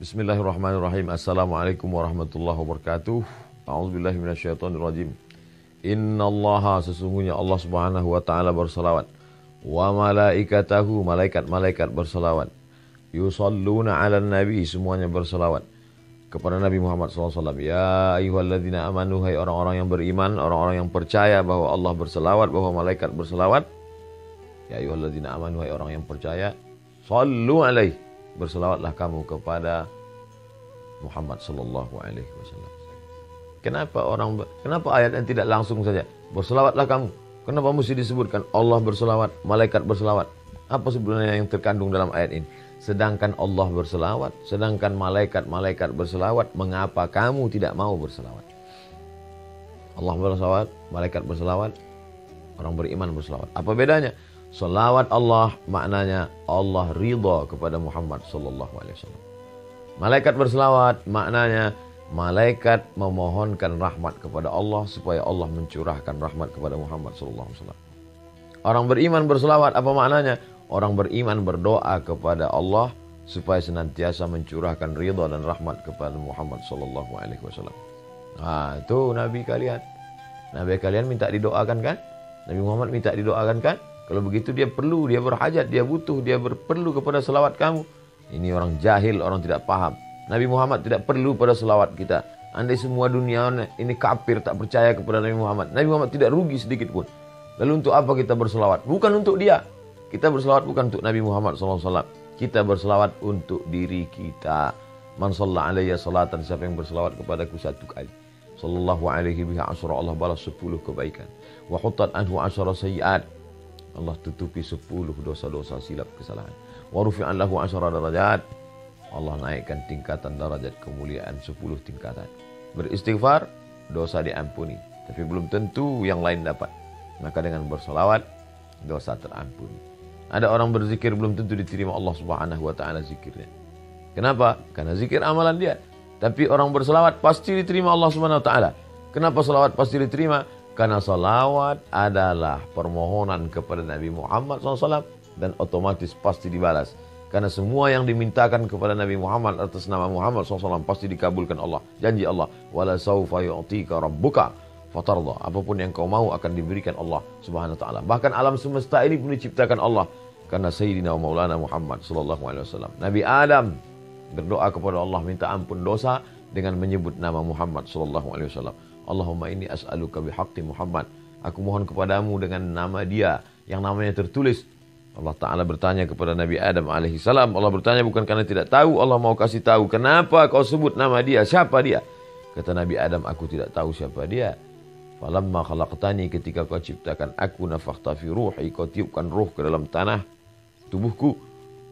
Bismillahirrahmanirrahim. Assalamualaikum warahmatullahi wabarakatuh. A'udzubillahi minasyaitonirrajim. Innallaha, sesungguhnya Allah Subhanahu wa taala berselawat. Wa malaikatahu, malaikat-malaikat berselawat. Yusalluna 'alan nabi, semuanya berselawat kepada Nabi Muhammad SAW. Ya ayyuhalladzina amanu, hai orang-orang yang beriman, orang-orang yang percaya bahwa Allah berselawat, bahwa malaikat berselawat. Ya ayyuhalladzina amanu, hai orang yang percaya, sallu alaihi, berselawatlah kamu kepada Muhammad sallallahu alaihi wasallam. Kenapa ayat yang tidak langsung saja berselawatlah kamu? Kenapa mesti disebutkan Allah berselawat, malaikat berselawat? Apa sebenarnya yang terkandung dalam ayat ini? Sedangkan Allah berselawat, sedangkan malaikat-malaikat berselawat, mengapa kamu tidak mau berselawat? Allah berselawat, malaikat berselawat, orang beriman berselawat. Apa bedanya? Selawat Allah maknanya Allah ridha kepada Muhammad sallallahu alaihi wasallam. Malaikat berselawat maknanya malaikat memohonkan rahmat kepada Allah supaya Allah mencurahkan rahmat kepada Muhammad sallallahu alaihi wasallam. Orang beriman berselawat, apa maknanya? Orang beriman berdoa kepada Allah supaya senantiasa mencurahkan ridha dan rahmat kepada Muhammad sallallahu alaihi wasallam. Ah, itu nabi kalian. Nabi kalian minta didoakan kan? Nabi Muhammad minta didoakan kan? Kalau begitu dia perlu, dia berhajat, dia butuh, dia perlu kepada selawat kamu. Ini orang jahil, orang tidak paham. Nabi Muhammad tidak perlu pada selawat kita. Andai semua dunia ini kafir, tak percaya kepada Nabi Muhammad, Nabi Muhammad tidak rugi sedikit pun. Lalu untuk apa kita berselawat? Bukan untuk dia. Kita berselawat bukan untuk Nabi Muhammad SAW. Kita berselawat untuk diri kita. Man shalla alayya salatan, siapa yang berselawat kepadaku satu kali, sallallahu alaihi biha asyara, Allah balas 10 kebaikan. Wa hutat anhu asyara sayyiat, Allah tutupi 10 dosa-dosa silap kesalahan. Wa rufi'an lahu asyara darajat, Allah naikkan tingkatan darajat kemuliaan 10 tingkatan. Beristighfar, dosa diampuni. Tapi belum tentu yang lain dapat. Maka dengan bersolawat, dosa terampuni. Ada orang berzikir belum tentu diterima Allah Subhanahu wa taala zikirnya. Kenapa? Karena zikir amalan dia. Tapi orang berselawat pasti diterima Allah Subhanahu wa taala. Kenapa selawat pasti diterima? Karena salawat adalah permohonan kepada Nabi Muhammad SAW dan otomatis pasti dibalas. Karena semua yang dimintakan kepada Nabi Muhammad atas nama Muhammad SAW pasti dikabulkan Allah. Janji Allah, wala saufa yu'tika rabbuka fatarda. Apapun yang kau mau akan diberikan Allah Subhanahu wa taala. Bahkan alam semesta ini pun diciptakan Allah karena Sayyidina wa Maulana Muhammad sallallahu alaihi wasallam. Nabi Adam berdoa kepada Allah minta ampun dosa dengan menyebut nama Muhammad sallallahu alaihi wasallam. Allahumma inni as'aluka bihaqqi Muhammad. Aku mohon kepadamu dengan nama dia yang namanya tertulis. Allah Ta'ala bertanya kepada Nabi Adam alaihissalam. Allah bertanya bukan karena tidak tahu. Allah mau kasih tahu. Kenapa kau sebut nama dia? Siapa dia? Kata Nabi Adam, aku tidak tahu siapa dia. Falamma khalaqtani, ketika kau ciptakan aku, nafakhta fi ruhi, kau tiupkan ruh ke dalam tanah tubuhku.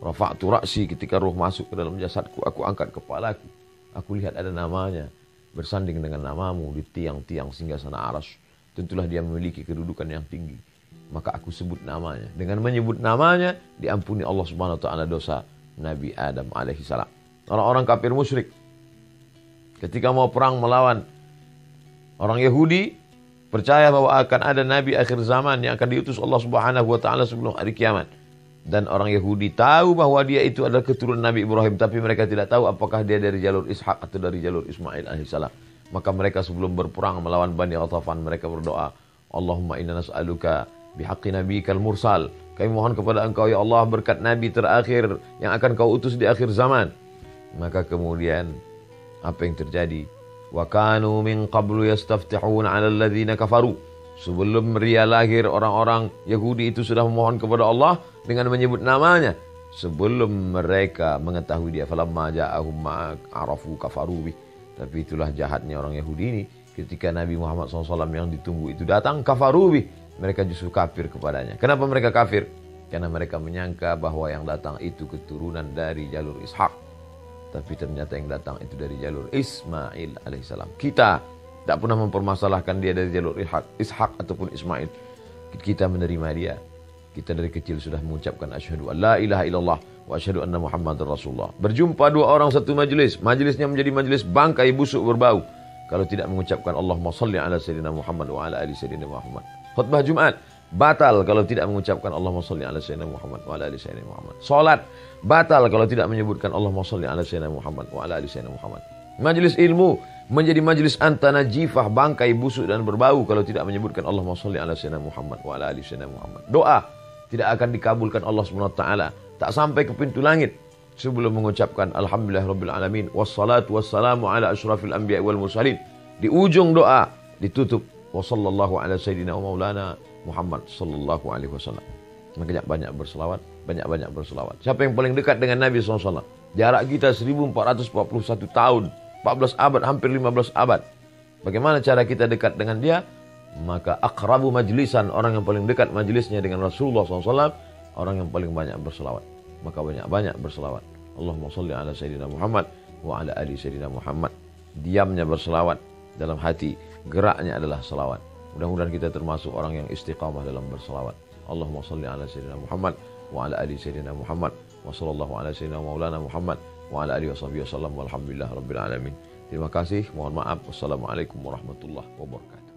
Rafa'tu ra'si, ketika ruh masuk ke dalam jasadku, aku angkat kepalaku. Aku lihat ada namanya bersanding dengan namamu di tiang-tiang singgasana Arsy. Tentulah dia memiliki kedudukan yang tinggi. Maka aku sebut namanya. Dengan menyebut namanya diampuni Allah Subhanahu wa taala dosa Nabi Adam alaihissalam. Orang-orang kafir musyrik ketika mau perang melawan orang Yahudi, percaya bahwa akan ada nabi akhir zaman yang akan diutus Allah Subhanahu wa taala sebelum hari kiamat. Dan orang Yahudi tahu bahwa dia itu adalah keturunan Nabi Ibrahim, tapi mereka tidak tahu apakah dia dari jalur Ishak atau dari jalur Ismail alaihissalam. Maka mereka sebelum berperang melawan Bani Ghatafan, mereka berdoa, Allahumma inna nas'aluka bihaqqi nabiyikal mursal. Kami mohon kepada engkau ya Allah berkat nabi terakhir yang akan kau utus di akhir zaman. Maka kemudian apa yang terjadi? Wa kanu min qablu yastaftihuna 'ala alladhina kafaru. Sebelum dia lahir, orang-orang Yahudi itu sudah memohon kepada Allah dengan menyebut namanya. Sebelum mereka mengetahui dia, falamma ja'ahum ma'arafu kafaru bih. Tapi itulah jahatnya orang Yahudi ini. Ketika Nabi Muhammad SAW yang ditunggu itu datang, kafaru bih. Mereka justru kafir kepadanya. Kenapa mereka kafir? Karena mereka menyangka bahwa yang datang itu keturunan dari jalur Ishak. Tapi ternyata yang datang itu dari jalur Ismail alaihissalam. Kita tak pernah mempermasalahkan dia dari jalur Ishak ataupun Ismail. Kita menerima dia. Kita dari kecil sudah mengucapkan asyhadu an la ilaha illallah wa asyhadu anna Muhammadar Rasulullah. Berjumpa dua orang satu majlis, majlisnya menjadi majlis bangkai busuk berbau kalau tidak mengucapkan Allahumma shalli ala sayyidina Muhammad wa ala ali sayyidina Muhammad. Khutbah Jumat, batal kalau tidak mengucapkan Allahumma sholli ala sayyidina Muhammad wa ala ali sayyidina Muhammad. Salat batal kalau tidak menyebutkan Allahumma sholli ala sayyidina Muhammad wa ala ali sayyidina Muhammad. Majelis ilmu menjadi majelis antanajifah, bangkai busuk dan berbau kalau tidak menyebutkan Allahumma sholli ala sayyidina Muhammad wa ala ali sayyidina Muhammad. Doa tidak akan dikabulkan Allah Subhanahu wa taala, tak sampai ke pintu langit sebelum mengucapkan alhamdulillahirabbil alamin wassalatu wassalamu ala asyrafil anbiya'i wal mursalin. Di ujung doa ditutup wa sallallahu ala sayyidina wa maulana Muhammad sallallahu alaihi wasallam. Makanya banyak berselawat, banyak-banyak berselawat. Siapa yang paling dekat dengan Nabi SAW? Jarak kita 1441 tahun, 14 abad, hampir 15 abad. Bagaimana cara kita dekat dengan dia? Maka akrabu majlisan, orang yang paling dekat majlisnya dengan Rasulullah SAW, orang yang paling banyak berselawat. Maka banyak-banyak berselawat. Allahumma sholli ala sayyidina Muhammad wa ala ali sayyidina Muhammad. Diamnya berselawat, dalam hati geraknya adalah selawat. Mudah-mudahan kita termasuk orang yang istiqamah dalam berselawat. Allahumma sholli ala sayyidina Muhammad wa ala ali sayyidina Muhammad wa sallallahu ala sayyidina maulana Muhammad wa ala alihi wasallam walhamdulillah rabbil alamin. Terima kasih, mohon maaf. Wassalamualaikum warahmatullahi wabarakatuh.